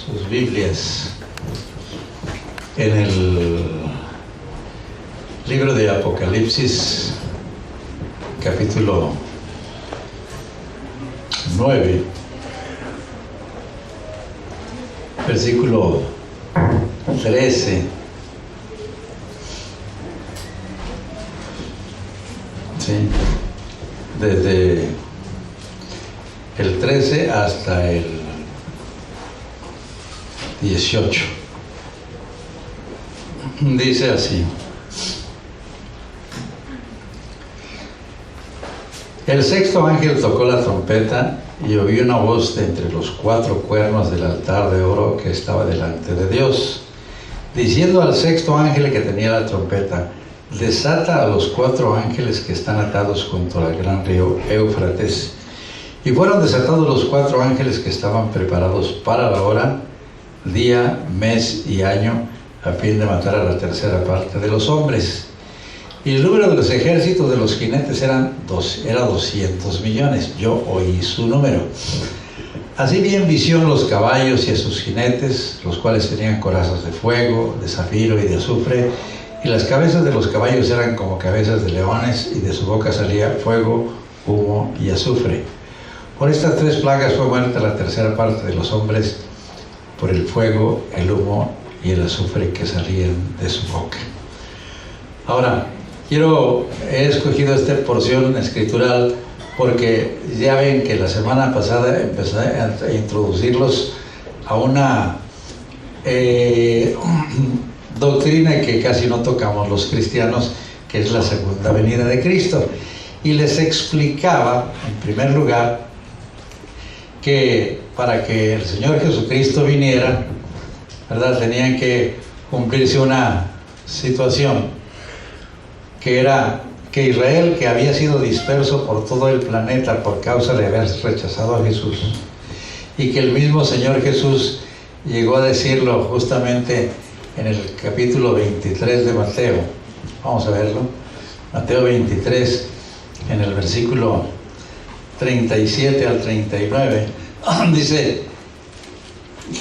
sus Biblias en el libro de Apocalipsis, capítulo 9, versículo 13. Sí, desde el 13 hasta el 18. Dice así: el sexto ángel tocó la trompeta y oí una voz de entre los 4 cuernos del altar de oro que estaba delante de Dios, diciendo al sexto ángel que tenía la trompeta: desata a los 4 ángeles que están atados junto al gran río Éufrates. Y fueron desatados los 4 ángeles que estaban preparados para la hora, día, mes y año, a fin de matar a la tercera parte de los hombres. Y el número de los ejércitos de los jinetes era 200 millones. Yo oí su número. Así vi en visión los caballos y a sus jinetes, los cuales tenían corazas de fuego, de zafiro y de azufre, y las cabezas de los caballos eran como cabezas de leones, y de su boca salía fuego, humo y azufre. Por estas 3 plagas fue muerta la tercera parte de los hombres, por el fuego, el humo y el azufre que salían de su boca. Ahora, he escogido esta porción escritural porque ya ven que la semana pasada empecé a introducirlos a una doctrina que casi no tocamos los cristianos, que es la segunda venida de Cristo. Y les explicaba, en primer lugar, que para que el Señor Jesucristo viniera, ¿verdad?, tenían que cumplirse una situación, que era que Israel, que había sido disperso por todo el planeta por causa de haber rechazado a Jesús, y que el mismo Señor Jesús llegó a decirlo justamente en el capítulo 23 de Mateo. Vamos a verlo. Mateo 23, en el versículo 37 al 39, dice: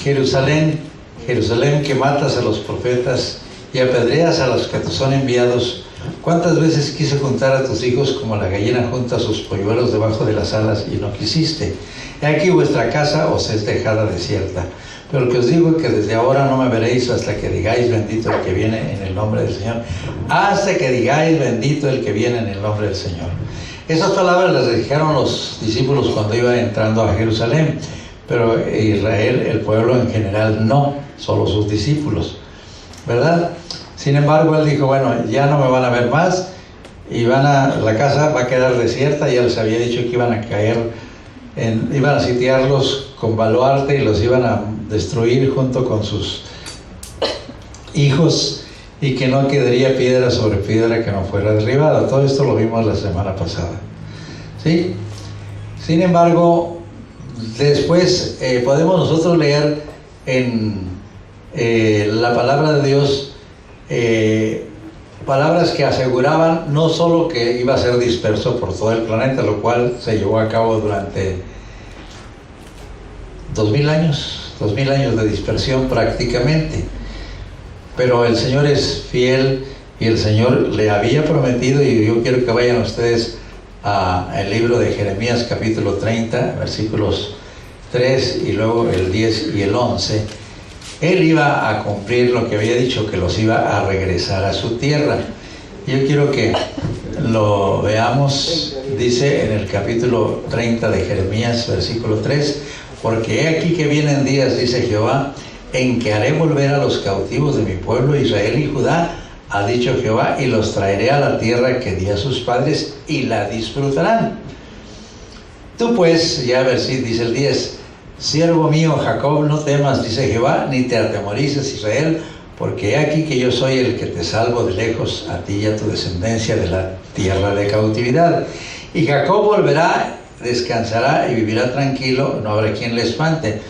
Jerusalén, Jerusalén, que matas a los profetas y apedreas a los que te son enviados, ¿cuántas veces quise juntar a tus hijos como la gallina junta sus polluelos debajo de las alas y no quisiste? He aquí vuestra casa os es dejada desierta. Pero lo que os digo es que desde ahora no me veréis hasta que digáis: bendito el que viene en el nombre del Señor. Hasta que digáis: bendito el que viene en el nombre del Señor. Esas palabras las dijeron los discípulos cuando iban entrando a Jerusalén, pero Israel, el pueblo en general, no, solo sus discípulos, ¿verdad? Sin embargo, él dijo: bueno, ya no me van a ver más, y la casa va a quedar desierta. Ya les había dicho que iban a caer, iban a sitiarlos con baluarte y los iban a destruir junto con sus hijos, y que no quedaría piedra sobre piedra que no fuera derribada. Todo esto lo vimos la semana pasada, ¿sí? Sin embargo, después podemos nosotros leer en la palabra de Dios palabras que aseguraban no solo que iba a ser disperso por todo el planeta, lo cual se llevó a cabo durante 2000 años de dispersión prácticamente. Pero el Señor es fiel, y el Señor le había prometido, y yo quiero que vayan ustedes al libro de Jeremías capítulo 30, versículos 3 y luego el 10 y el 11. Él iba a cumplir lo que había dicho, que los iba a regresar a su tierra. Yo quiero que lo veamos. Dice en el capítulo 30 de Jeremías, versículo 3: porque he aquí que vienen días, dice Jehová, en que haré volver a los cautivos de mi pueblo Israel y Judá, ha dicho Jehová, y los traeré a la tierra que di a sus padres, y la disfrutarán. Tú pues, ya a ver si dice el 10: siervo mío Jacob, no temas, dice Jehová, ni te atemorices, Israel, porque he aquí que yo soy el que te salvo de lejos, a ti y a tu descendencia, de la tierra de cautividad. Y Jacob volverá, descansará y vivirá tranquilo, no habrá quien le espante.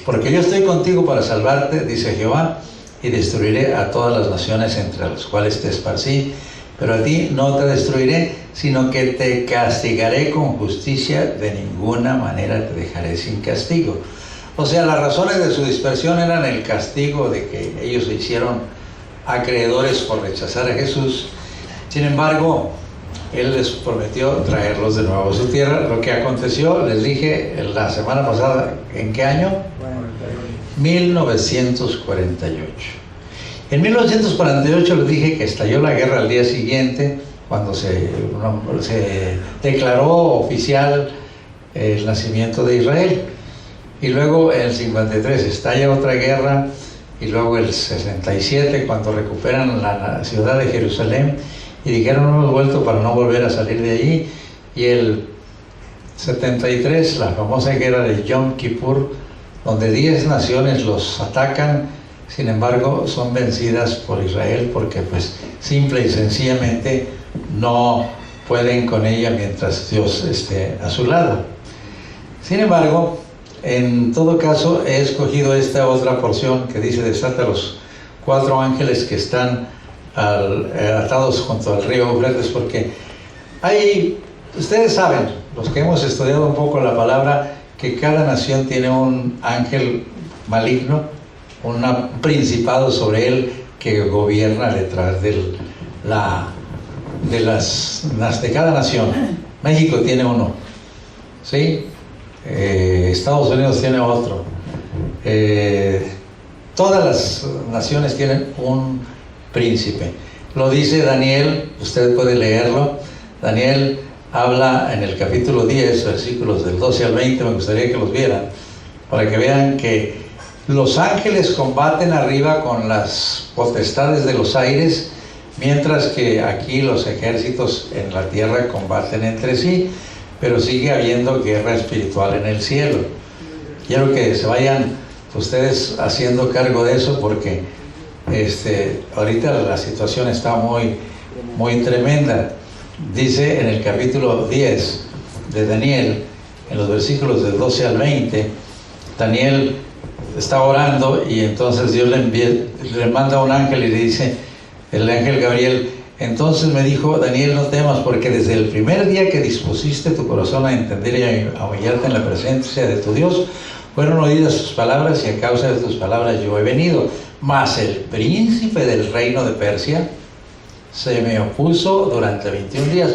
Porque yo estoy contigo para salvarte, dice Jehová, y destruiré a todas las naciones entre las cuales te esparcí, pero a ti no te destruiré, sino que te castigaré con justicia, de ninguna manera te dejaré sin castigo. O sea, las razones de su dispersión eran el castigo de que ellos se hicieron acreedores por rechazar a Jesús. Sin embargo, Él les prometió traerlos de nuevo a su tierra. Lo que aconteció, les dije la semana pasada, ¿en qué año? 1948. En 1948 les dije que estalló la guerra al día siguiente, cuando se declaró oficial el nacimiento de Israel. Y luego en el 53 estalla otra guerra, y luego el 67, cuando recuperan la ciudad de Jerusalén, y dijeron: no hemos vuelto para no volver a salir de allí. Y el 73, la famosa guerra de Yom Kippur, donde 10 naciones los atacan, sin embargo son vencidas por Israel, porque pues simple y sencillamente no pueden con ella mientras Dios esté a su lado. Sin embargo, en todo caso, he escogido esta otra porción que dice: desata a los 4 ángeles que están atados junto al río Eufrates, porque ustedes saben, los que hemos estudiado un poco la palabra, que cada nación tiene un ángel maligno, un principado sobre él que gobierna detrás de cada nación. México tiene uno, ¿sí? Estados Unidos tiene otro. Todas las naciones tienen un príncipe. Lo dice Daniel, usted puede leerlo. Daniel habla en el capítulo 10, versículos del 12 al 20, me gustaría que los vieran, para que vean que los ángeles combaten arriba con las potestades de los aires, mientras que aquí los ejércitos en la tierra combaten entre sí, pero sigue habiendo guerra espiritual en el cielo. Quiero que se vayan ustedes haciendo cargo de eso, porque ahorita la situación está muy, muy tremenda. Dice en el capítulo 10 de Daniel, en los versículos del 12 al 20, Daniel está orando y entonces Dios le manda un ángel y le dice, el ángel Gabriel: entonces me dijo, Daniel, no temas, porque desde el primer día que dispusiste tu corazón a entender y a humillarte en la presencia de tu Dios, fueron oídas tus palabras, y a causa de tus palabras yo he venido. Mas el príncipe del reino de Persia se me opuso durante 21 días.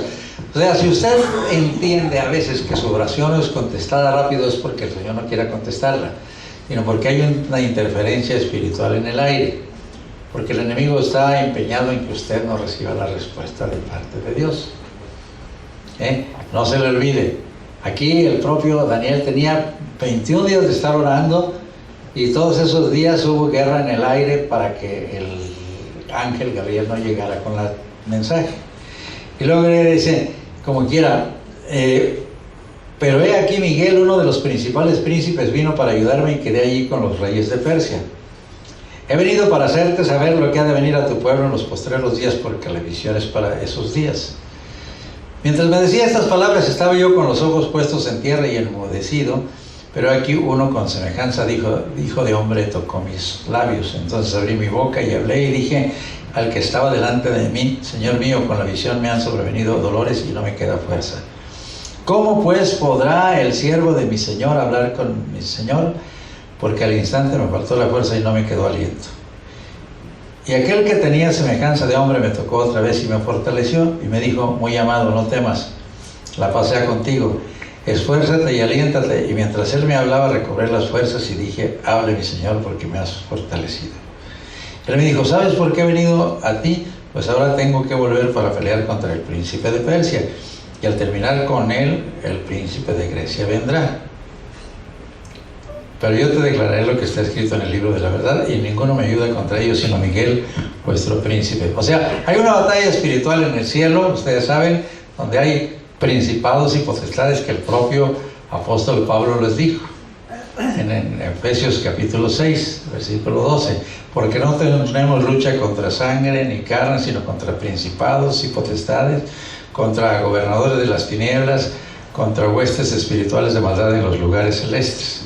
O sea, si usted entiende a veces que su oración no es contestada rápido, es porque el Señor no quiera contestarla, sino porque hay una interferencia espiritual en el aire, porque el enemigo está empeñado en que usted no reciba la respuesta de parte de Dios. No se le olvide, aquí el propio Daniel tenía 21 días de estar orando, y todos esos días hubo guerra en el aire para que el ángel Gabriel no llegara con el mensaje. Y luego le dice, como quiera, pero he aquí Miguel, uno de los principales príncipes, vino para ayudarme y quedé allí con los reyes de Persia. He venido para hacerte saber lo que ha de venir a tu pueblo en los postreros días, porque la visión es para esos días. Mientras me decía estas palabras, estaba yo con los ojos puestos en tierra y enmudecido, pero aquí uno con semejanza hijo de hombre tocó mis labios. Entonces abrí mi boca y hablé y dije al que estaba delante de mí: Señor mío, con la visión me han sobrevenido dolores y no me queda fuerza. ¿Cómo pues podrá el siervo de mi Señor hablar con mi Señor? Porque al instante me faltó la fuerza y no me quedó aliento. Y aquel que tenía semejanza de hombre me tocó otra vez y me fortaleció y me dijo: muy amado, no temas, la paz sea contigo, esfuérzate y aliéntate. Y mientras él me hablaba, recobré las fuerzas y dije: hable mi Señor, porque me has fortalecido. Él me dijo: ¿sabes por qué he venido a ti? Pues ahora tengo que volver para pelear contra el príncipe de Persia, y al terminar con él, el príncipe de Grecia vendrá. Pero yo te declararé lo que está escrito en el libro de la verdad, y ninguno me ayuda contra ellos sino Miguel, vuestro príncipe. O sea, hay una batalla espiritual en el cielo, ustedes saben, donde hay principados y potestades que el propio apóstol Pablo les dijo en Efesios capítulo 6, versículo 12: porque no tenemos lucha contra sangre ni carne, sino contra principados y potestades, contra gobernadores de las tinieblas, contra huestes espirituales de maldad en los lugares celestes.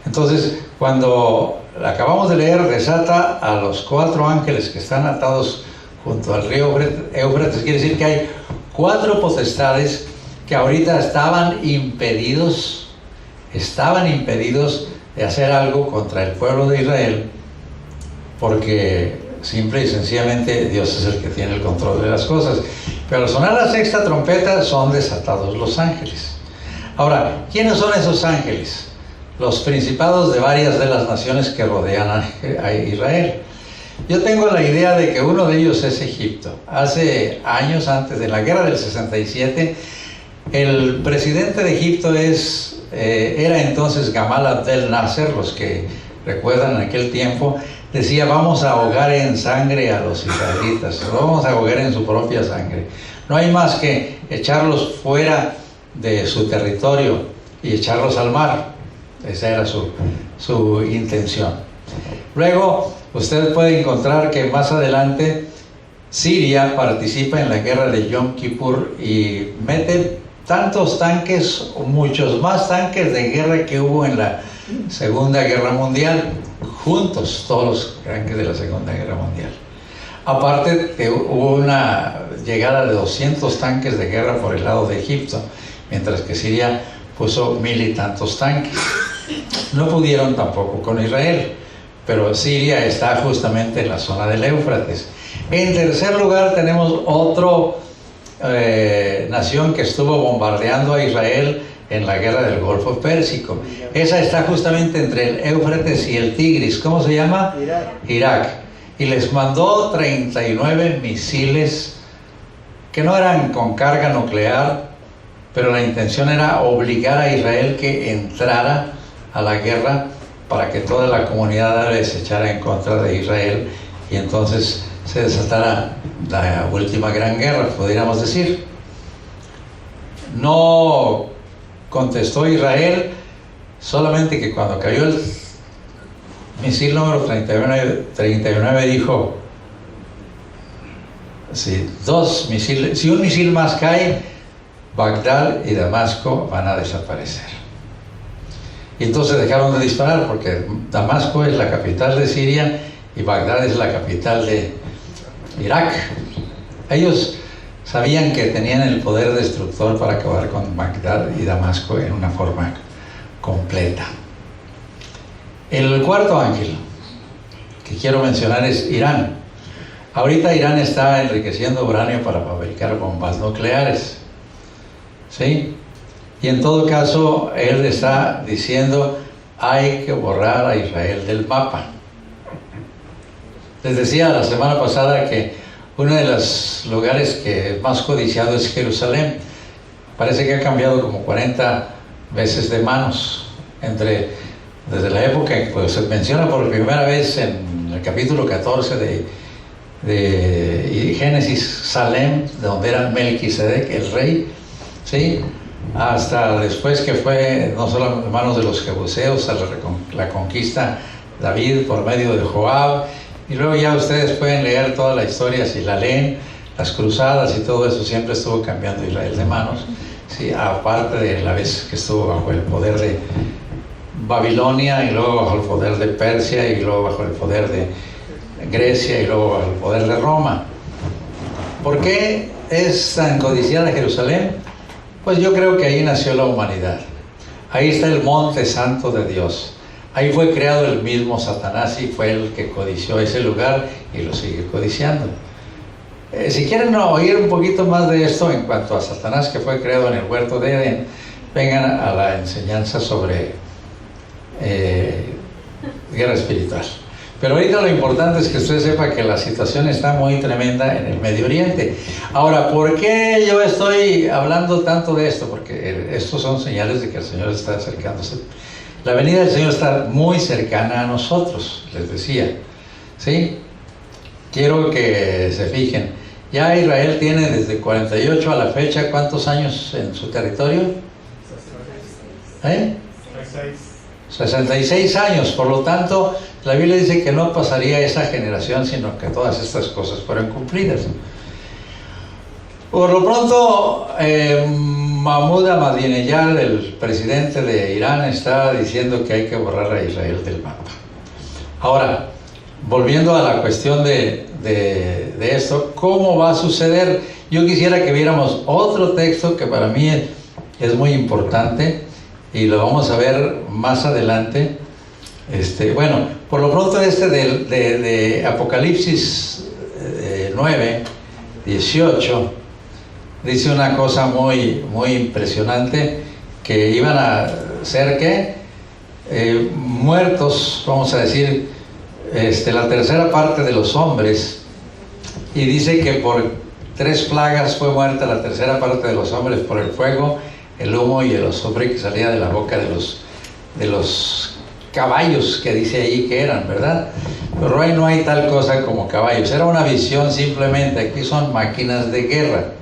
Entonces, cuando acabamos de leer, desata a los 4 ángeles que están atados junto al río Éufrates, quiere decir que hay 4 potestades que ahorita estaban impedidos de hacer algo contra el pueblo de Israel, porque simple y sencillamente Dios es el que tiene el control de las cosas. Pero al sonar la sexta trompeta son desatados los ángeles. Ahora, ¿quiénes son esos ángeles? Los principados de varias de las naciones que rodean a Israel. Yo tengo la idea de que uno de ellos es Egipto. Hace años, antes de la guerra del 67, el presidente de Egipto era entonces Gamal Abdel Nasser. Los que recuerdan en aquel tiempo, decía: vamos a ahogar en sangre a los israelitas, vamos a ahogar en su propia sangre. No hay más que echarlos fuera de su territorio y echarlos al mar. Esa era su intención. Luego, usted puede encontrar que más adelante Siria participa en la guerra de Yom Kippur y mete tantos tanques, muchos más tanques de guerra que hubo en la Segunda Guerra Mundial, juntos, todos los tanques de la Segunda Guerra Mundial. Aparte, hubo una llegada de 200 tanques de guerra por el lado de Egipto, mientras que Siria puso 1000 y tantos tanques. No pudieron tampoco con Israel, pero Siria está justamente en la zona del Éufrates. En tercer lugar tenemos otra nación que estuvo bombardeando a Israel en la guerra del Golfo Pérsico. Esa está justamente entre el Éufrates y el Tigris. ¿Cómo se llama? Irak. Y les mandó 39 misiles que no eran con carga nuclear, pero la intención era obligar a Israel que entrara a la guerra para que toda la comunidad árabe se echara en contra de Israel y entonces se desatara la última gran guerra, podríamos decir. No contestó Israel, solamente que cuando cayó el misil número 39 dijo: si un misil más cae, Bagdad y Damasco van a desaparecer. Y entonces dejaron de disparar, porque Damasco es la capital de Siria y Bagdad es la capital de Irak. Ellos sabían que tenían el poder destructor para acabar con Bagdad y Damasco en una forma completa. El cuarto ángel que quiero mencionar es Irán. Ahorita Irán está enriqueciendo uranio para fabricar bombas nucleares, ¿sí? Y en todo caso, él está diciendo: hay que borrar a Israel del mapa. Les decía la semana pasada que uno de los lugares que es más codiciado es Jerusalén. Parece que ha cambiado como 40 veces de manos desde la época en que se menciona por primera vez en el capítulo 14 de Génesis, Salem, de donde era Melquisedec, el rey, ¿sí? Hasta después que fue no solo en manos de los jebuseos a la conquista David por medio de Joab, y luego ya ustedes pueden leer toda la historia si la leen, las cruzadas y todo eso. Siempre estuvo cambiando Israel de manos, ¿sí? Aparte de la vez que estuvo bajo el poder de Babilonia, y luego bajo el poder de Persia, y luego bajo el poder de Grecia, y luego bajo el poder de Roma. ¿Por qué es tan codiciada Jerusalén? Pues yo creo que ahí nació la humanidad. Ahí está el monte santo de Dios. Ahí fue creado el mismo Satanás y fue el que codició ese lugar y lo sigue codiciando. Si quieren oír un poquito más de esto en cuanto a Satanás, que fue creado en el huerto de Edén, vengan a la enseñanza sobre guerra espiritual. Pero ahorita lo importante es que usted sepa que la situación está muy tremenda en el Medio Oriente. Ahora, ¿por qué yo estoy hablando tanto de esto? Porque estos son señales de que el Señor está acercándose. La venida del Señor está muy cercana a nosotros, les decía, ¿sí? Quiero que se fijen. Ya Israel tiene desde 48 a la fecha, ¿cuántos años en su territorio? 66 años. Por lo tanto, la Biblia dice que no pasaría esa generación, sino que todas estas cosas fueron cumplidas. Por lo pronto, Mahmoud Ahmadinejad, el presidente de Irán, está diciendo que hay que borrar a Israel del mapa. Ahora, volviendo a la cuestión de esto, ¿cómo va a suceder? Yo quisiera que viéramos otro texto que para mí es muy importante, y lo vamos a ver más adelante, Bueno, por lo pronto de Apocalipsis 9, 18, dice una cosa muy, muy impresionante, que iban a ser, ¿qué? Muertos, vamos a decir, la tercera parte de los hombres, y dice que por 3 plagas fue muerta la tercera parte de los hombres, por el fuego, el humo y el azufre que salía de la boca de los caballos, que dice ahí que eran, ¿verdad? Pero ahí no hay tal cosa como caballos, era una visión simplemente, aquí son máquinas de guerra.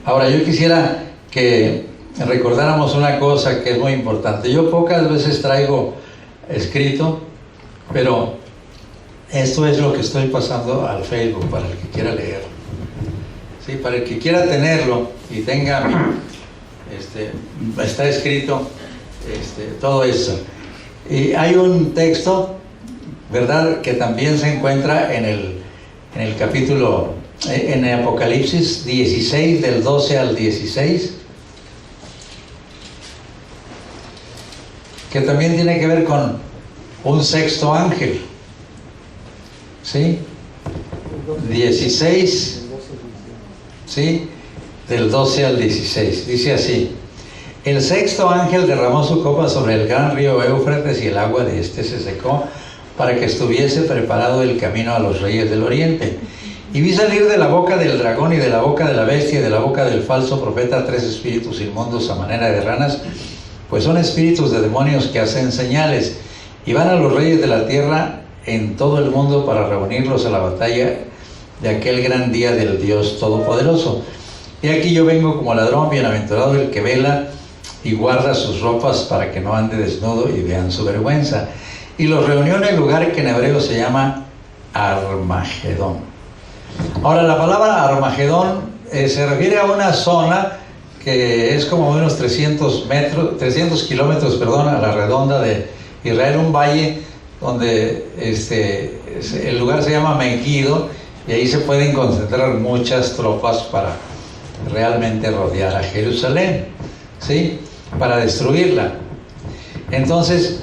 Ahora yo quisiera que recordáramos una cosa que es muy importante. Yo pocas veces traigo escrito, pero esto es lo que estoy pasando al Facebook para el que quiera leerlo. Sí, para el que quiera tenerlo y tenga está escrito todo eso. Y hay un texto, ¿verdad?, que también se encuentra en el capítulo, en el Apocalipsis 16, del 12 al 16, que también tiene que ver con un sexto ángel. ¿Sí? 16, ¿sí?, del 12 al 16. Dice así: el sexto ángel derramó su copa sobre el gran río Éufrates y el agua de este se secó para que estuviese preparado el camino a los reyes del oriente. Y vi salir de la boca del dragón y de la boca de la bestia y de la boca del falso profeta 3 espíritus inmundos a manera de ranas, pues son espíritus de demonios que hacen señales, y van a los reyes de la tierra en todo el mundo para reunirlos a la batalla de aquel gran día del Dios Todopoderoso. Y aquí yo vengo como ladrón, bienaventurado el que vela y guarda sus ropas para que no ande desnudo y vean su vergüenza. Y los reunió en el lugar que en hebreo se llama Armagedón. Ahora, la palabra Armagedón se refiere a una zona que es como unos 300 kilómetros, a la redonda de Israel, un valle donde el lugar se llama Megiddo, y ahí se pueden concentrar muchas tropas para realmente rodear a Jerusalén, ¿sí?, para destruirla. Entonces,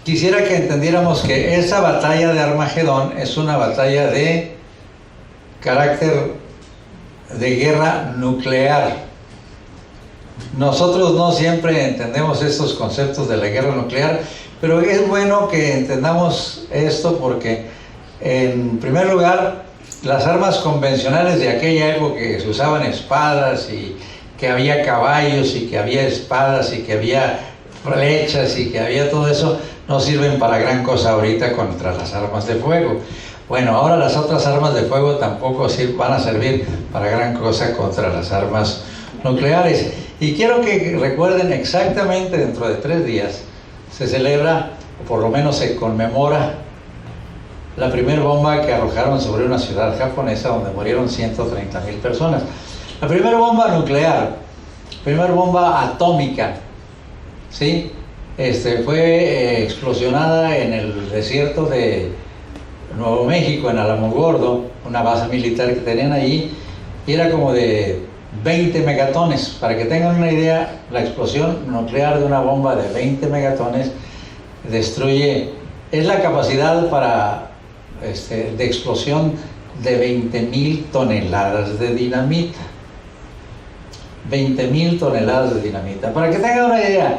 quisiera que entendiéramos que esa batalla de Armagedón es una batalla de carácter de guerra nuclear. Nosotros no siempre entendemos estos conceptos de la guerra nuclear, pero es bueno que entendamos esto porque, en primer lugar, las armas convencionales de aquella época, que se usaban espadas y que había caballos y que había espadas y que había flechas y que había todo eso, no sirven para gran cosa ahorita contra las armas de fuego. Bueno, ahora las otras armas de fuego tampoco van a servir para gran cosa contra las armas nucleares. Y quiero que recuerden exactamente, dentro de 3 días se celebra, o por lo menos se conmemora, la primera bomba que arrojaron sobre una ciudad japonesa donde murieron 130,000 personas. La primera bomba nuclear, primera bomba atómica, ¿sí?, fue explosionada en el desierto de Nuevo México, en Alamogordo, una base militar que tenían allí, y era como de 20 megatones. Para que tengan una idea, la explosión nuclear de una bomba de 20 megatones destruye, es la capacidad de explosión de 20,000 toneladas de dinamita. 20,000 toneladas de dinamita. Para que tengan una idea,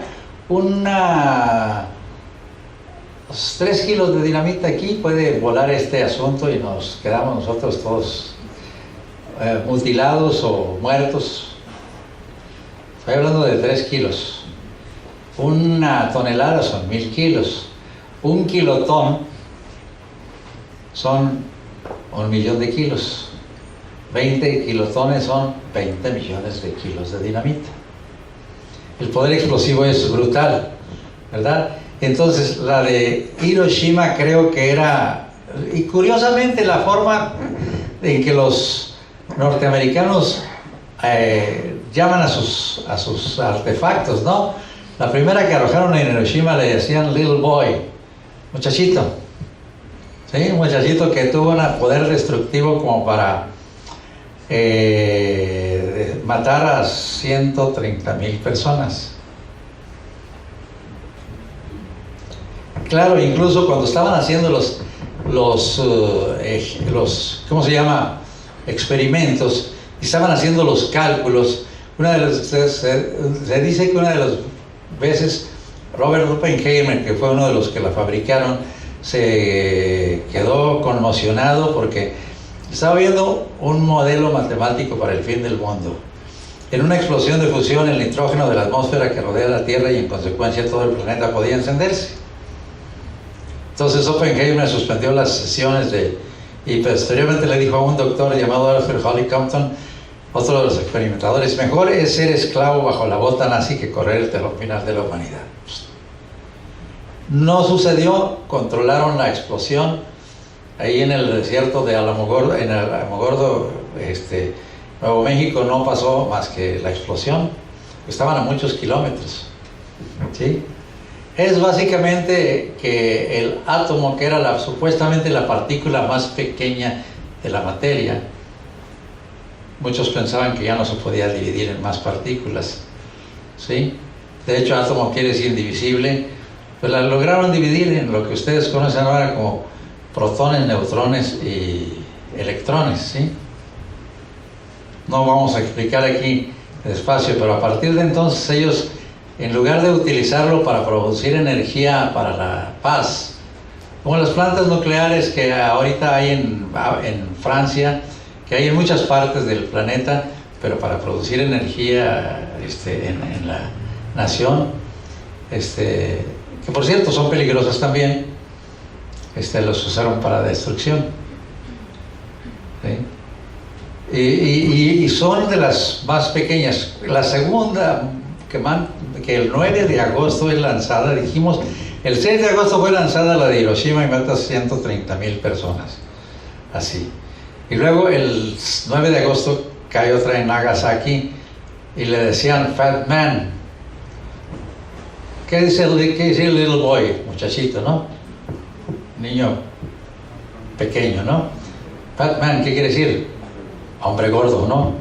3 kilos de dinamita aquí puede volar este asunto y nos quedamos nosotros todos mutilados o muertos. Estoy hablando de 3 kilos. 1 tonelada son 1,000 kilos. 1 kilotón son 1,000,000 de kilos. 20 kilotones son 20 millones de kilos de dinamita. El poder explosivo es brutal, ¿verdad? Entonces, la de Hiroshima creo que era, y curiosamente la forma en que los norteamericanos llaman a sus artefactos, ¿no? La primera que arrojaron en Hiroshima le decían Little Boy, muchachito, ¿sí? Un muchachito que tuvo un poder destructivo como para matar a 130,000 personas. claro, incluso cuando estaban haciendo ¿cómo se llama? Experimentos, y estaban haciendo los cálculos, se dice que una de las veces Robert Oppenheimer, que fue uno de los que la fabricaron, se quedó conmocionado porque estaba viendo un modelo matemático para el fin del mundo. En una explosión de fusión, el nitrógeno de la atmósfera que rodea la Tierra y en consecuencia todo el planeta podía encenderse. Entonces Oppenheimer suspendió las sesiones y posteriormente le dijo a un doctor llamado Arthur Holly Compton, otro de los experimentadores: mejor es ser esclavo bajo la bota nazi que correr el telón final de la humanidad. No sucedió, controlaron la explosión ahí en el desierto de Alamogordo, en el Alamogordo, Nuevo México. No pasó más que la explosión, estaban a muchos kilómetros, ¿sí? Es básicamente que el átomo, que era supuestamente la partícula más pequeña de la materia, muchos pensaban que ya no se podía dividir en más partículas, ¿sí? De hecho, átomo quiere decir indivisible, pues la lograron dividir en lo que ustedes conocen ahora como protones, neutrones y electrones, ¿sí? No vamos a explicar aquí despacio, pero a partir de entonces ellos, en lugar de utilizarlo para producir energía para la paz, como las plantas nucleares que ahorita hay en Francia, que hay en muchas partes del planeta, pero para producir energía en la nación, que por cierto son peligrosas también, los usaron para destrucción, ¿sí? Y son de las más pequeñas. La segunda, que el 9 de agosto es lanzada, dijimos, el 6 de agosto fue lanzada la de Hiroshima y mata 130,000 personas, así. Y luego el 9 de agosto cae otra en Nagasaki y le decían Fat Man. ¿Qué dice el little boy? Muchachito, ¿no? Niño pequeño, ¿no? Fat Man, ¿qué quiere decir? Hombre gordo, ¿no?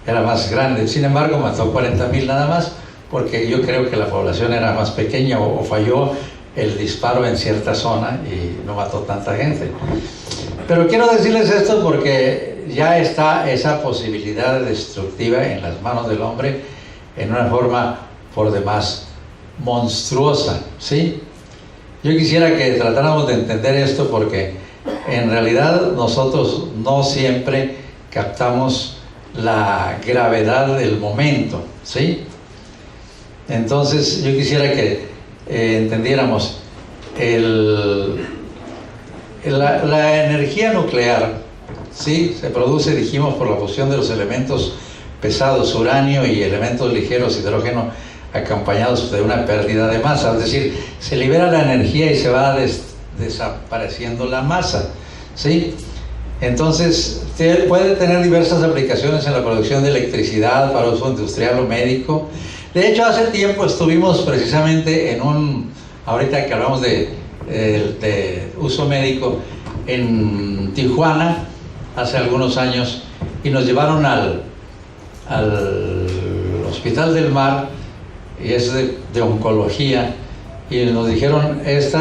Era más grande. Sin embargo, mató 40,000 nada más, porque yo creo que la población era más pequeña o falló el disparo en cierta zona y no mató tanta gente. Pero quiero decirles esto porque ya está esa posibilidad destructiva en las manos del hombre en una forma por demás monstruosa, ¿sí? Yo quisiera que tratáramos de entender esto porque en realidad nosotros no siempre captamos la gravedad del momento, ¿sí? Entonces yo quisiera que entendiéramos la energía nuclear, ¿sí? Se produce, dijimos, por la fusión de los elementos pesados, uranio, y elementos ligeros, hidrógeno, acompañados de una pérdida de masa. Es decir, se libera la energía y se va desapareciendo la masa, ¿sí? Entonces puede tener diversas aplicaciones en la producción de electricidad para uso industrial o médico. De hecho, hace tiempo estuvimos precisamente ahorita que hablamos de uso médico, en Tijuana hace algunos años, y nos llevaron al Hospital del Mar, y es de oncología, y nos dijeron, este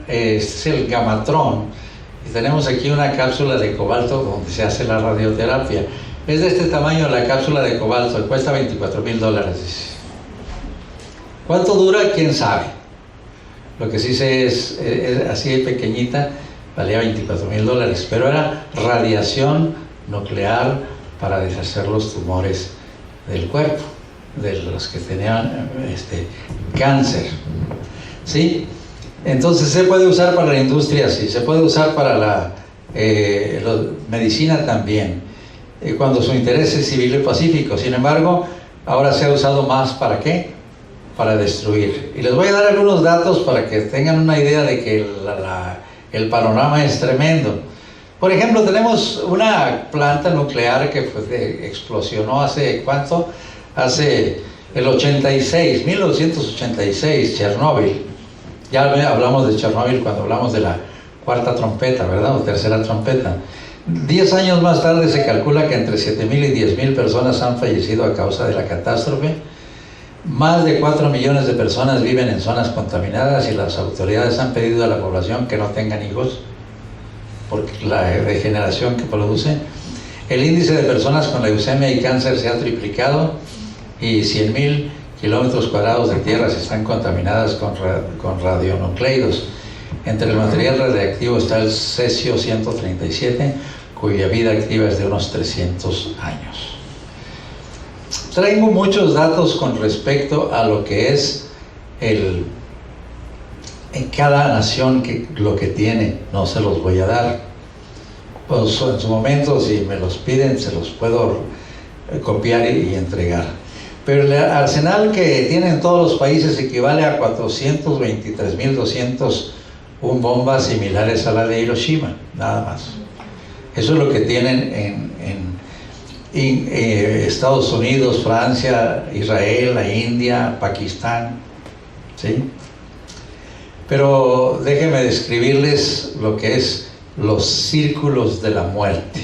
es el Gamatrón, y tenemos aquí una cápsula de cobalto donde se hace la radioterapia. Es de este tamaño la cápsula de cobalto, cuesta $24,000. ¿Cuánto dura? ¿Quién sabe? Lo que sí sé es así de pequeñita, valía $24,000, pero era radiación nuclear para deshacer los tumores del cuerpo, de los que tenían cáncer, ¿sí? Entonces se puede usar para la industria, sí, se puede usar para la medicina también, cuando su interés es civil y pacífico. Sin embargo, ahora se ha usado más ¿para qué? Para destruir. Y les voy a dar algunos datos para que tengan una idea de que el panorama es tremendo. Por ejemplo, tenemos una planta nuclear que explosionó hace ¿cuánto? Hace el 1986, Chernóbil. Ya hablamos de Chernóbil cuando hablamos de la cuarta trompeta, ¿verdad? O tercera trompeta. 10 años más tarde se calcula que entre 7,000 y 10,000 personas han fallecido a causa de la catástrofe. Más de 4 millones de personas viven en zonas contaminadas y las autoridades han pedido a la población que no tengan hijos porque la degeneración que produce. El índice de personas con leucemia y cáncer se ha triplicado y 100.000 kilómetros cuadrados de tierras están contaminadas con radionucleidos. Entre el material radiactivo está el cesio-137, cuya vida activa es de unos 300 años. Traigo muchos datos con respecto a lo que es en cada nación lo que tiene. No se los voy a dar. Pues en su momento, si me los piden, se los puedo copiar y entregar. Pero el arsenal que tienen todos los países equivale a 423.201 bombas similares a la de Hiroshima, nada más. Eso es lo que tienen en Estados Unidos, Francia, Israel, la India, Pakistán, ¿sí? Pero déjenme describirles lo que es los círculos de la muerte.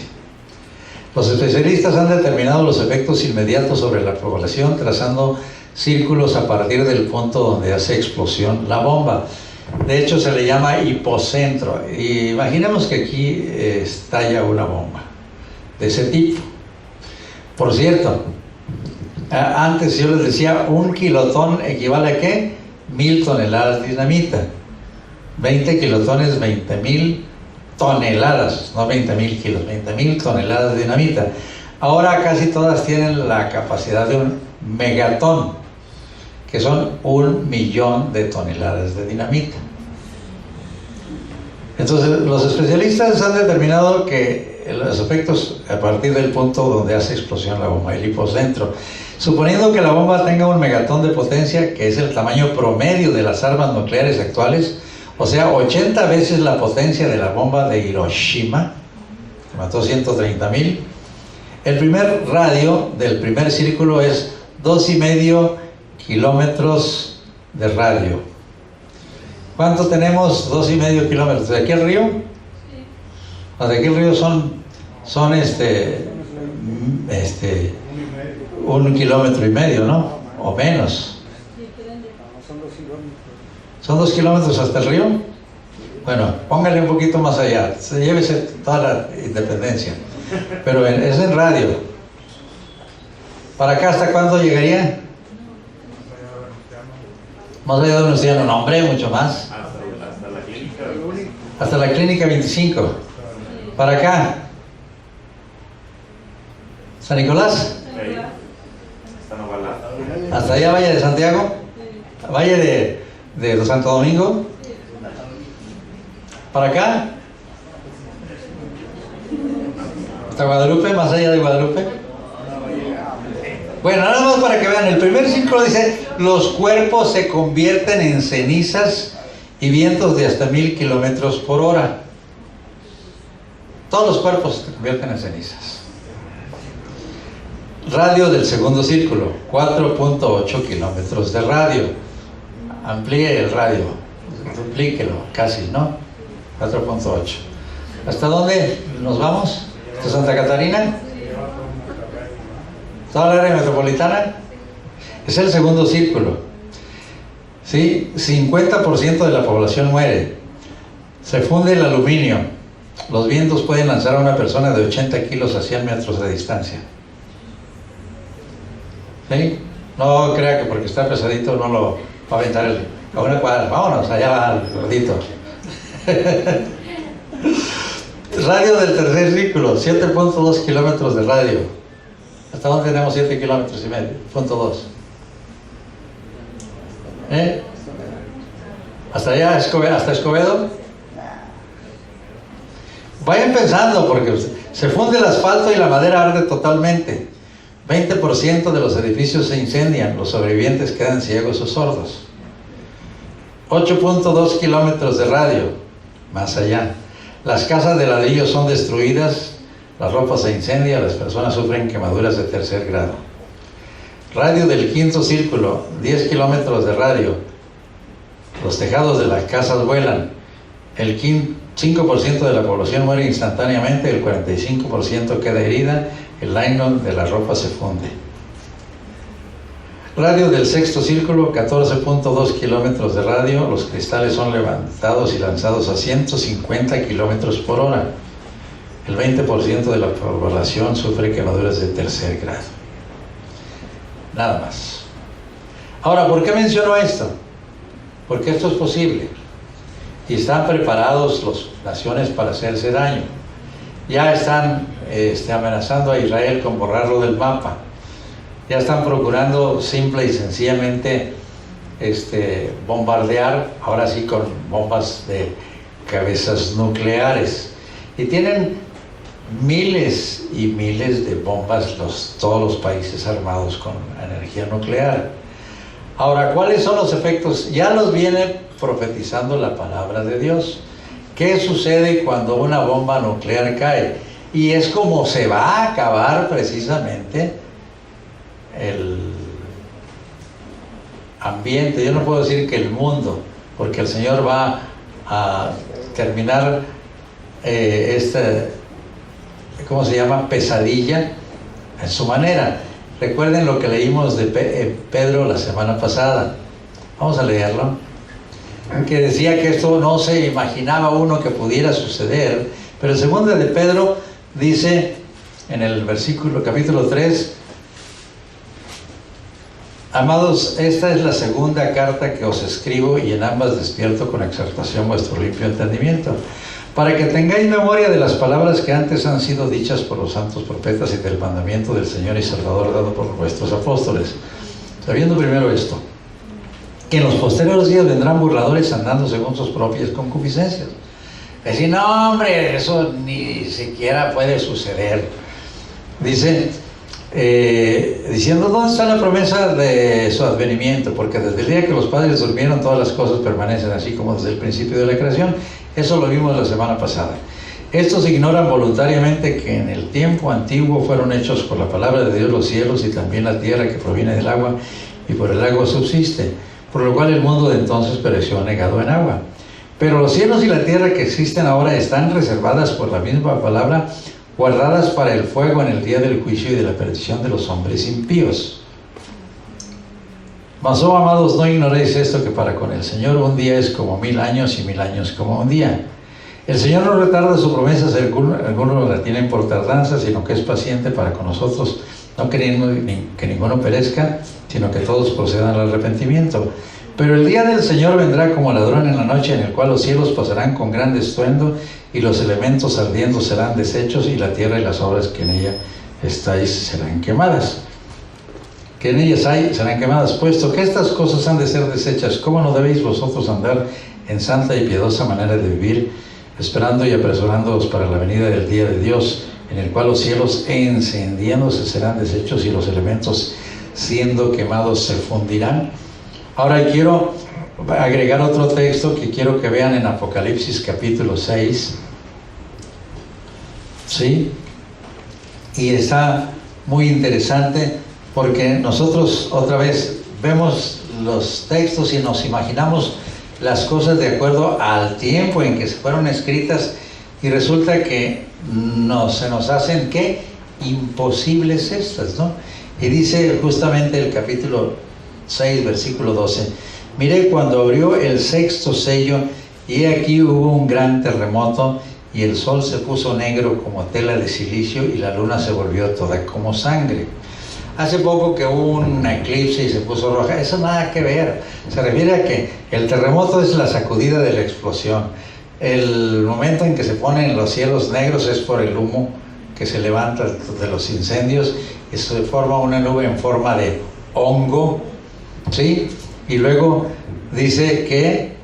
Los especialistas han determinado los efectos inmediatos sobre la población trazando círculos a partir del punto donde hace explosión la bomba. De hecho, se le llama hipocentro. Y imaginemos que aquí estalla una bomba de ese tipo. Por cierto, antes yo les decía, un kilotón equivale a ¿qué? 1000 toneladas de dinamita. 20 kilotones, 20.000 toneladas, no 20.000 kilos, 20.000 toneladas de dinamita. Ahora casi todas tienen la capacidad de un megatón, que son 1.000.000 de toneladas de dinamita. Entonces, los especialistas han determinado que los efectos a partir del punto donde hace explosión la bomba, el hipocentro. Suponiendo que la bomba tenga un megatón de potencia, que es el tamaño promedio de las armas nucleares actuales, o sea, 80 veces la potencia de la bomba de Hiroshima, que mató 130.000. El primer radio del primer círculo es 2,5 kilómetros de radio. ¿Cuánto tenemos? 2,5 kilómetros. ¿De aquí al río? Los de aquí al río son 1,5 kilómetros, ¿no? O menos. ¿Son 2 kilómetros hasta el río? Bueno, póngale un poquito más allá, llévese toda la independencia. Pero es en radio. ¿Para acá hasta cuándo llegaría? Más allá de Venustiano, no hombre, mucho más. Hasta la clínica. Hasta la clínica 25. ¿Para acá? ¿San Nicolás? Hasta Novalá. ¿Hasta allá Valle de Santiago? ¿Valle de Santo Domingo? ¿Para acá? ¿Hasta Guadalupe? ¿Más allá de Guadalupe? Bueno, nada más para que vean, el primer círculo dice: los cuerpos se convierten en cenizas y vientos de hasta 1.000 kilómetros por hora. Todos los cuerpos se convierten en cenizas. Radio del segundo círculo, 4.8 kilómetros de radio. Amplíe el radio, duplíquelo, casi, ¿no? 4.8. ¿Hasta dónde nos vamos? ¿Hasta Santa Catarina? ¿Toda la área metropolitana? Es el segundo círculo. ¿Sí? 50% de la población muere. Se funde el aluminio. Los vientos pueden lanzar a una persona de 80 kilos a 100 metros de distancia. ¿Sí? No crea que porque está pesadito no lo va a aventar a una cuadra. Vámonos, allá va el gordito. Radio del tercer círculo, 7.2 kilómetros de radio. ¿Hasta dónde tenemos 7 kilómetros y medio? Punto 2. ¿Hasta allá, hasta Escobedo? Vayan pensando, porque se funde el asfalto y la madera arde totalmente. 20% de los edificios se incendian, los sobrevivientes quedan ciegos o sordos. 8.2 kilómetros de radio, más allá. Las casas de ladrillo son destruidas, la ropa se incendia, las personas sufren quemaduras de tercer grado. Radio del quinto círculo, 10 kilómetros de radio. Los tejados de las casas vuelan. El 5% de la población muere instantáneamente, el 45% queda herida, el nylon de la ropa se funde. Radio del sexto círculo, 14.2 kilómetros de radio. Los cristales son levantados y lanzados a 150 kilómetros por hora. El 20% de la población sufre quemaduras de tercer grado. Nada más. Ahora, ¿por qué menciono esto? Porque esto es posible. Y están preparados las naciones para hacerse daño. Ya están amenazando a Israel con borrarlo del mapa. Ya están procurando simple y sencillamente bombardear, ahora sí con bombas de cabezas nucleares. Y tienen miles y miles de bombas todos los países armados con energía nuclear. Ahora, ¿cuáles son los efectos? Ya los viene profetizando la palabra de Dios. ¿Qué sucede cuando una bomba nuclear cae? Y es como se va a acabar precisamente el ambiente. Yo no puedo decir que el mundo, porque el Señor va a terminar ¿cómo se llama? Pesadilla en su manera. Recuerden lo que leímos de Pedro la semana pasada. Vamos a leerlo. Que decía que esto no se imaginaba uno que pudiera suceder, pero el segundo de Pedro dice en el capítulo 3: amados, esta es la segunda carta que os escribo, y en ambas despierto con exhortación vuestro limpio entendimiento, para que tengáis memoria de las palabras que antes han sido dichas por los santos profetas y del mandamiento del Señor y Salvador dado por vuestros apóstoles, sabiendo primero esto, que en los posteriores días vendrán burladores andando según sus propias concupiscencias. Decir, no hombre, eso ni siquiera puede suceder. Dice, diciendo, ¿dónde está la promesa de su advenimiento? Porque desde el día que los padres durmieron, todas las cosas permanecen así como desde el principio de la creación. Eso lo vimos la semana pasada. Estos ignoran voluntariamente que en el tiempo antiguo fueron hechos por la palabra de Dios los cielos y también la tierra que proviene del agua, y por el agua subsiste, por lo cual el mundo de entonces pereció anegado en agua. Pero los cielos y la tierra que existen ahora están reservadas por la misma palabra, guardadas para el fuego en el día del juicio y de la perdición de los hombres impíos. Mas, oh amados, no ignoréis esto, que para con el Señor un día es como 1000 años y 1000 años como un día. El Señor no retarda su promesa, algunos la tienen por tardanza, sino que es paciente para con nosotros, no queriendo que ninguno perezca, sino que todos procedan al arrepentimiento. Pero el día del Señor vendrá como ladrón en la noche, en el cual los cielos pasarán con gran estruendo, y los elementos ardiendo serán deshechos, y la tierra y las obras que en ella estáis serán quemadas. Que en ellas serán quemadas, puesto que estas cosas han de ser deshechas. ¿Cómo no debéis vosotros andar en santa y piadosa manera de vivir, esperando y apresurándoos para la venida del día de Dios, en el cual los cielos encendiéndose serán deshechos y los elementos siendo quemados se fundirán? Ahora quiero agregar otro texto que quiero que vean en Apocalipsis capítulo 6. ¿Sí? Y está muy interesante, porque nosotros otra vez vemos los textos y nos imaginamos las cosas de acuerdo al tiempo en que se fueron escritas, y resulta que se nos hacen, ¿qué? Imposibles estas, ¿no? Y dice justamente el capítulo 6, versículo 12: miré cuando abrió el sexto sello, y aquí hubo un gran terremoto, y el sol se puso negro como tela de silicio, y la luna se volvió toda como sangre. Hace poco que hubo un eclipse y se puso roja. Eso nada que ver. Se refiere a que el terremoto es la sacudida de la explosión. El momento en que se ponen los cielos negros es por el humo que se levanta de los incendios, y se forma una nube en forma de hongo, ¿sí? Y luego dice que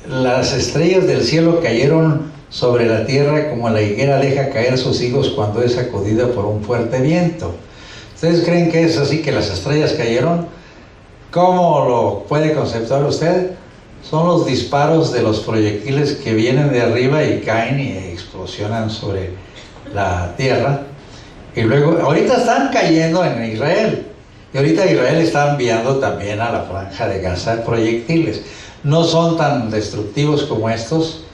las estrellas del cielo cayeron sobre la tierra como la higuera deja caer sus higos cuando es sacudida por un fuerte viento. ¿Ustedes creen que es así, que las estrellas cayeron? ¿Cómo lo puede conceptuar usted? Son los disparos de los proyectiles que vienen de arriba y caen y explosionan sobre la tierra. Y luego, ahorita están cayendo en Israel, y ahorita Israel está enviando también a la franja de Gaza proyectiles. No son tan destructivos como estos,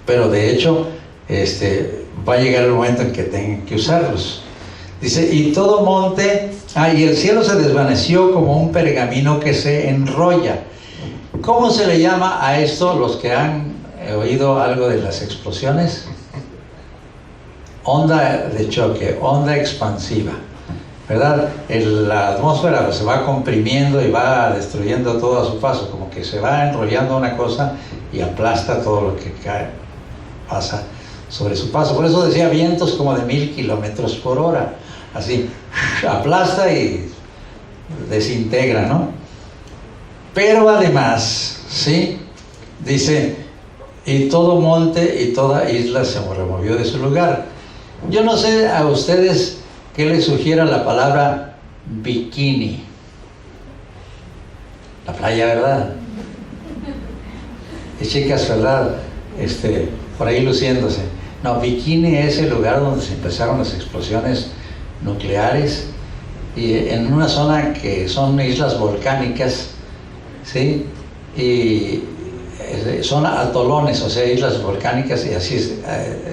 pero de hecho va a llegar el momento en que tengan que usarlos. Dice, y todo monte, y el cielo se desvaneció como un pergamino que se enrolla. ¿Cómo se le llama a esto, los que han oído algo de las explosiones? Onda de choque, onda expansiva, ¿verdad? La atmósfera se va comprimiendo y va destruyendo todo a su paso, como que se va enrollando una cosa y aplasta todo lo que cae, pasa sobre su paso. Por eso decía vientos como de 1000 kilómetros por hora, así, aplasta y desintegra, ¿no? Pero además, ¿sí? Dice, y todo monte y toda isla se removió de su lugar. Yo no sé a ustedes qué les sugiera la palabra bikini. La playa, ¿verdad? Y chicas, ¿verdad? Por ahí luciéndose. No, bikini es el lugar donde se empezaron las explosiones nucleares, y en una zona que son islas volcánicas, ¿sí? Y son atolones, o sea, islas volcánicas, y así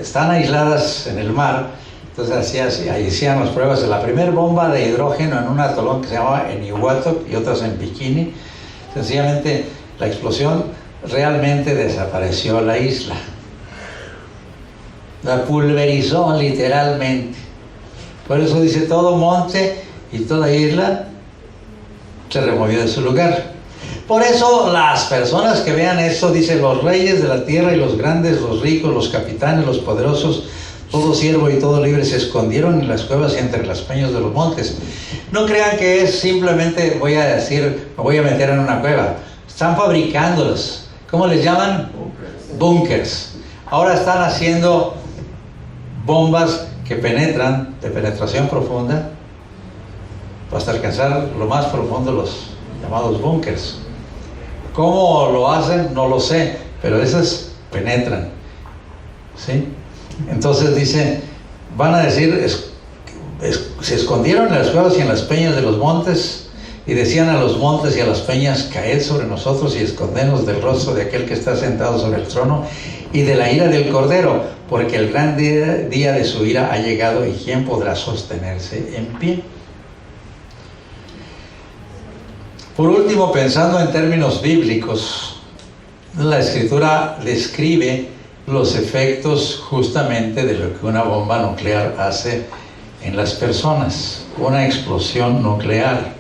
están aisladas en el mar. Entonces ahí hacían las pruebas de la primera bomba de hidrógeno en un atolón que se llamaba Enihuatok y otras en Bikini. Sencillamente la explosión realmente desapareció la isla, la pulverizó literalmente. Por eso dice, todo monte y toda isla se removió de su lugar. Por eso las personas que vean esto, dice, los reyes de la tierra y los grandes, los ricos, los capitanes, los poderosos, todo siervo y todo libre se escondieron en las cuevas y entre las peñas de los montes. No crean que es simplemente, voy a decir, me voy a meter en una cueva. Están fabricándolos. ¿Cómo les llaman? Búnkers. Ahora están haciendo bombas que penetran, de penetración profunda, hasta alcanzar lo más profundo, los llamados búnkers. ¿Cómo lo hacen? No lo sé, pero esas penetran, ¿sí? Entonces dice, van a decir, se escondieron en las cuevas y en las peñas de los montes, y decían a los montes y a las peñas, caed sobre nosotros y escondenos del rostro de aquel que está sentado sobre el trono y de la ira del Cordero, porque el gran día de su ira ha llegado, y ¿quién podrá sostenerse en pie? Por último, pensando en términos bíblicos, la Escritura describe los efectos justamente de lo que una bomba nuclear hace en las personas, una explosión nuclear.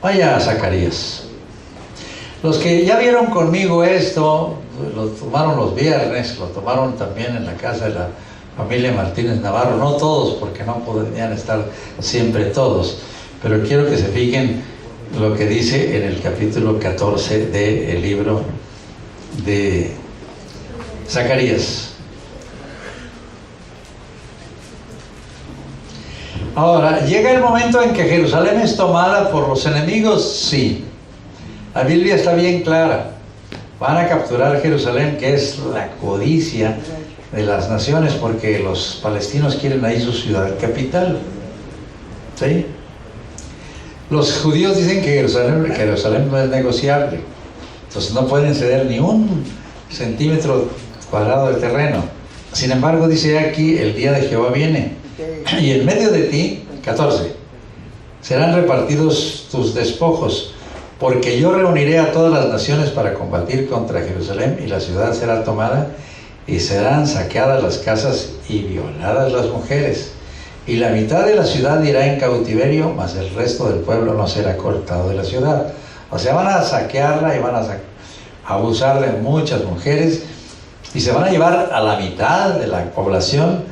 Vaya a Zacarías. Los que ya vieron conmigo esto, lo tomaron los viernes, lo tomaron también en la casa de la familia Martínez Navarro, no todos, porque no podrían estar siempre todos, pero quiero que se fijen lo que dice en el capítulo 14 del libro de Zacarías. Ahora, ¿llega el momento en que Jerusalén es tomada por los enemigos? Sí. La Biblia está bien clara. Van a capturar Jerusalén, que es la codicia de las naciones, porque los palestinos quieren ahí su ciudad capital. ¿Sí? Los judíos dicen que Jerusalén no es negociable. Entonces no pueden ceder ni un centímetro cuadrado de terreno. Sin embargo, dice aquí, el día de Jehová viene, y en medio de ti, 14, serán repartidos tus despojos, porque yo reuniré a todas las naciones para combatir contra Jerusalén, y la ciudad será tomada, y serán saqueadas las casas y violadas las mujeres, y la mitad de la ciudad irá en cautiverio, mas el resto del pueblo no será cortado de la ciudad. O sea, van a saquearla y van a abusar de muchas mujeres, y se van a llevar a la mitad de la población.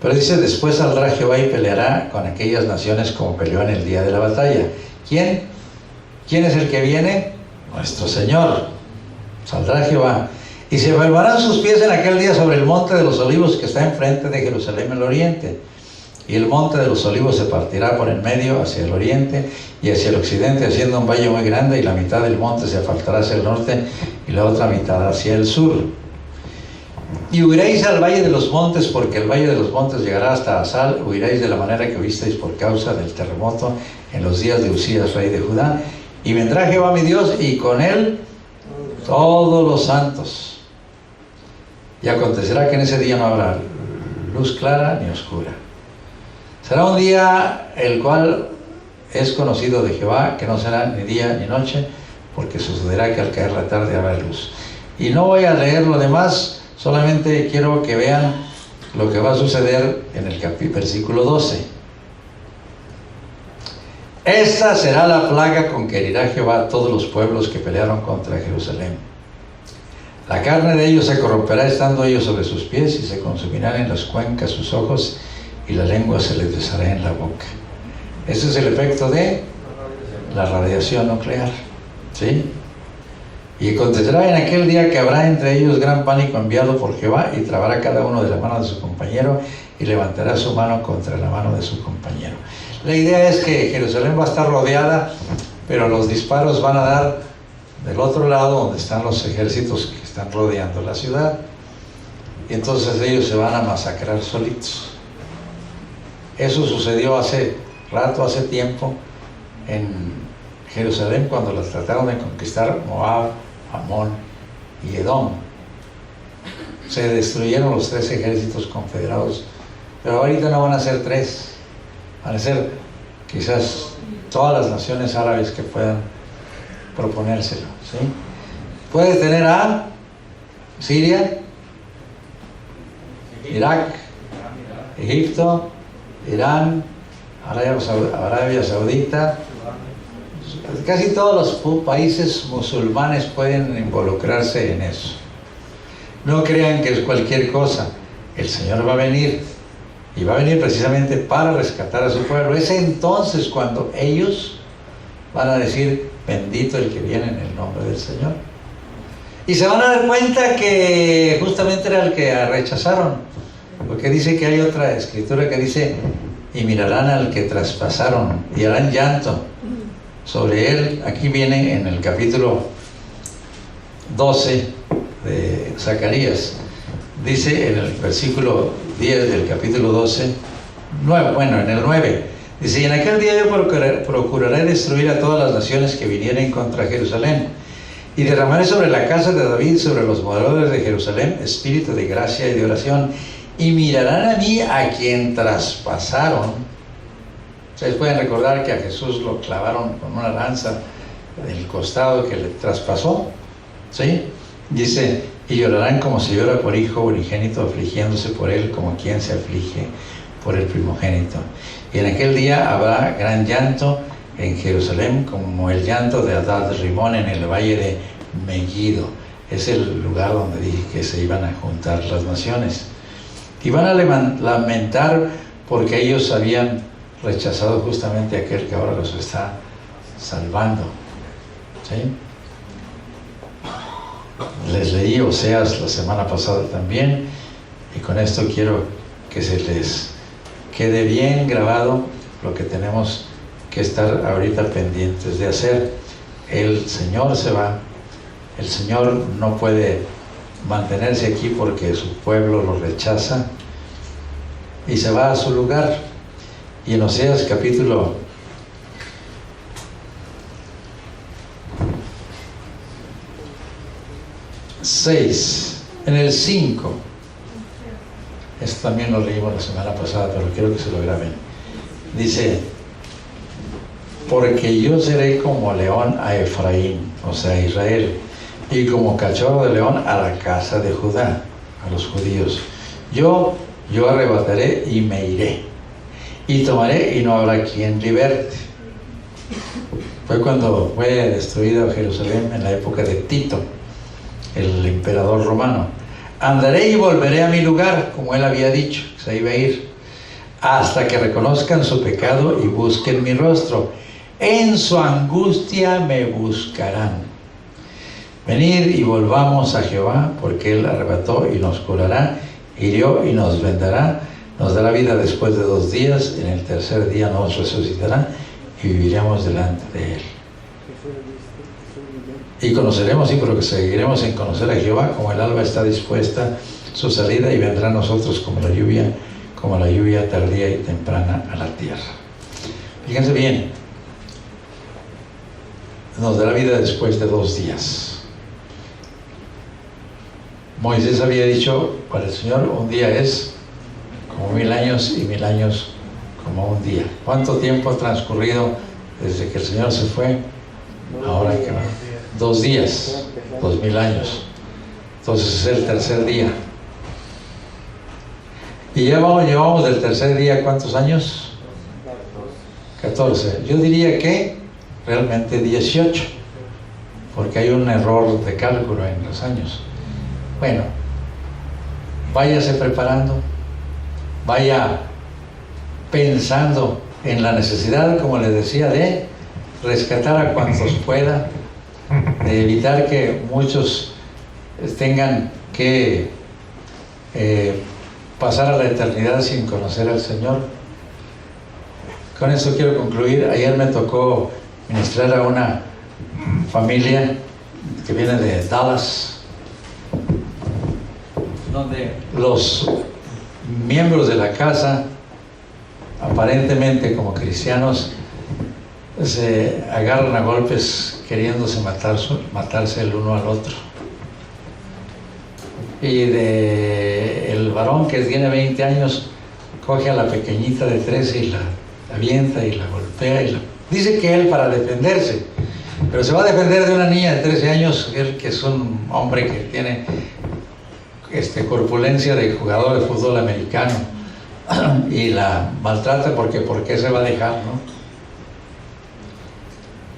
Pero dice, después saldrá Jehová y peleará con aquellas naciones como peleó en el día de la batalla. ¿Quién? ¿Quién es el que viene? Nuestro Señor. Saldrá Jehová. Y se firmarán sus pies en aquel día sobre el monte de los olivos que está enfrente de Jerusalén al oriente. Y el monte de los olivos se partirá por en medio hacia el oriente y hacia el occidente, haciendo un valle muy grande, y la mitad del monte se apartará hacia el norte y la otra mitad hacia el sur. Y huiréis al valle de los montes, porque el valle de los montes llegará hasta Asal. Huiréis de la manera que huisteis por causa del terremoto en los días de Usías, rey de Judá. Y vendrá Jehová mi Dios, y con él todos los santos. Y acontecerá que en ese día no habrá luz clara ni oscura. Será un día el cual es conocido de Jehová, que no será ni día ni noche, porque sucederá que al caer la tarde habrá luz. Y no voy a leer lo demás, solamente quiero que vean lo que va a suceder en el versículo 12. Esta será la plaga con que herirá Jehová a todos los pueblos que pelearon contra Jerusalén. La carne de ellos se corromperá estando ellos sobre sus pies, y se consumirán en las cuencas sus ojos, y la lengua se les besará en la boca. Ese es el efecto de la radiación nuclear, ¿sí? Y acontecerá en aquel día que habrá entre ellos gran pánico enviado por Jehová, y trabará cada uno de la mano de su compañero, y levantará su mano contra la mano de su compañero. La idea es que Jerusalén va a estar rodeada, pero los disparos van a dar del otro lado, donde están los ejércitos que están rodeando la ciudad, y entonces ellos se van a masacrar solitos. Eso sucedió hace rato, hace tiempo, en Jerusalén, cuando las trataron de conquistar Moab, Amón y Edom. Se destruyeron los 3 ejércitos confederados, pero ahorita no van a ser 3, van a ser quizás todas las naciones árabes que puedan proponérselo, ¿sí? Puede tener a Siria, Irak, Egipto, Irán, Arabia Saudita. Casi todos los países musulmanes pueden involucrarse en eso. No crean que es cualquier cosa. El Señor va a venir, y va a venir precisamente para rescatar a su pueblo. Es entonces cuando ellos van a decir: bendito el que viene en el nombre del Señor. Y se van a dar cuenta que justamente era el que rechazaron, porque dice que hay otra escritura que dice: y mirarán al que traspasaron, y harán llanto sobre él. Aquí viene en el capítulo 12 de Zacarías, dice en el versículo 10 del capítulo 12, en el 9, dice: y en aquel día yo procuraré destruir a todas las naciones que vinieren contra Jerusalén, y derramaré sobre la casa de David, sobre los moradores de Jerusalén, espíritu de gracia y de oración, y mirarán a mí a quien traspasaron. Ustedes pueden recordar que a Jesús lo clavaron con una lanza en el costado que le traspasó, ¿sí? Dice: y llorarán como se llora por hijo unigénito, afligiéndose por él como quien se aflige por el primogénito. Y en aquel día habrá gran llanto en Jerusalén, como el llanto de Hadad Rimón en el valle de Megiddo. Es el lugar donde dije que se iban a juntar las naciones. Y van a lamentar porque ellos habían rechazado justamente a aquel que ahora los está salvando, ¿sí? Les leí Oseas la semana pasada también, y con esto quiero que se les quede bien grabado lo que tenemos que estar ahorita pendientes de hacer. El Señor se va, el Señor no puede mantenerse aquí porque su pueblo lo rechaza, y se va a su lugar. Y en Oseas capítulo 6, en el 5, esto también lo leímos la semana pasada, pero quiero que se lo graben. Dice: porque yo seré como león a Efraín, o sea, a Israel, y como cachorro de león a la casa de Judá, a los judíos. Yo arrebataré y me iré, y tomaré y no habrá quien liberte. Fue cuando fue destruida Jerusalén en la época de Tito, el emperador romano. Andaré y volveré a mi lugar, como él había dicho, que se iba a ir, hasta que reconozcan su pecado y busquen mi rostro. En su angustia me buscarán. Venid y volvamos a Jehová, porque él arrebató y nos curará, hirió y nos vendará, nos dará vida después de 2 días, en el tercer día nos resucitará y viviremos delante de él. Y conoceremos, sí, pero que seguiremos en conocer a Jehová, como el alba está dispuesta su salida, y vendrá a nosotros como la lluvia tardía y temprana a la tierra. Fíjense bien, nos dará vida después de 2 días. Moisés había dicho: para el Señor un día es como 1000 años, y 1000 años como un día. ¿Cuánto tiempo ha transcurrido desde que el Señor se fue? Ahora que va. 2 días, 2000 años. Entonces es el tercer día. Y llevamos del tercer día, ¿cuántos años? 14. Yo diría que realmente 18, porque hay un error de cálculo en los años. Bueno, váyase preparando, vaya pensando en la necesidad, como les decía, de rescatar a cuantos pueda, de evitar que muchos tengan que pasar a la eternidad sin conocer al Señor. Con eso quiero concluir. Ayer me tocó ministrar a una familia que viene de Dallas, donde los miembros de la casa, aparentemente como cristianos, se agarran a golpes queriéndose matarse el uno al otro. Y el varón que tiene 20 años coge a la pequeñita de 13 y la avienta y la golpea dice que él para defenderse, pero se va a defender de una niña de 13 años, él que es un hombre que tiene corpulencia de jugador de fútbol americano, y la maltrata porque ¿por qué se va a dejar, no?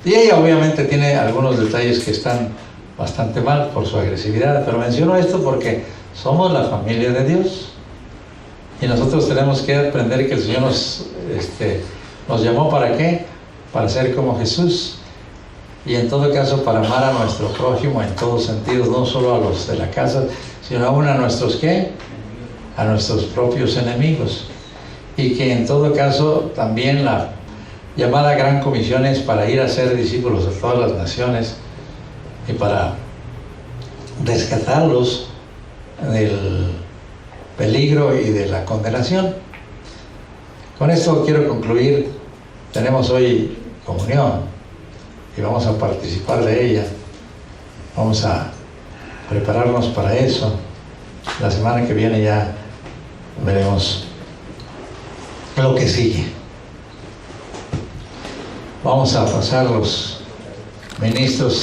Y ella obviamente tiene algunos detalles que están bastante mal por su agresividad, pero menciono esto porque somos la familia de Dios y nosotros tenemos que aprender que el Señor nos llamó ¿para qué? Para ser como Jesús, y en todo caso para amar a nuestro prójimo en todos sentidos, no solo a los de la casa, sino aún a nuestros ¿qué? A nuestros propios enemigos. Y que en todo caso también la llamada Gran Comisión es para ir a ser discípulos de todas las naciones y para rescatarlos del peligro y de la condenación. Con esto quiero concluir. Tenemos hoy comunión y vamos a participar de ella. Vamos a prepararnos para eso. La semana que viene ya veremos lo que sigue. Vamos a pasar los ministros.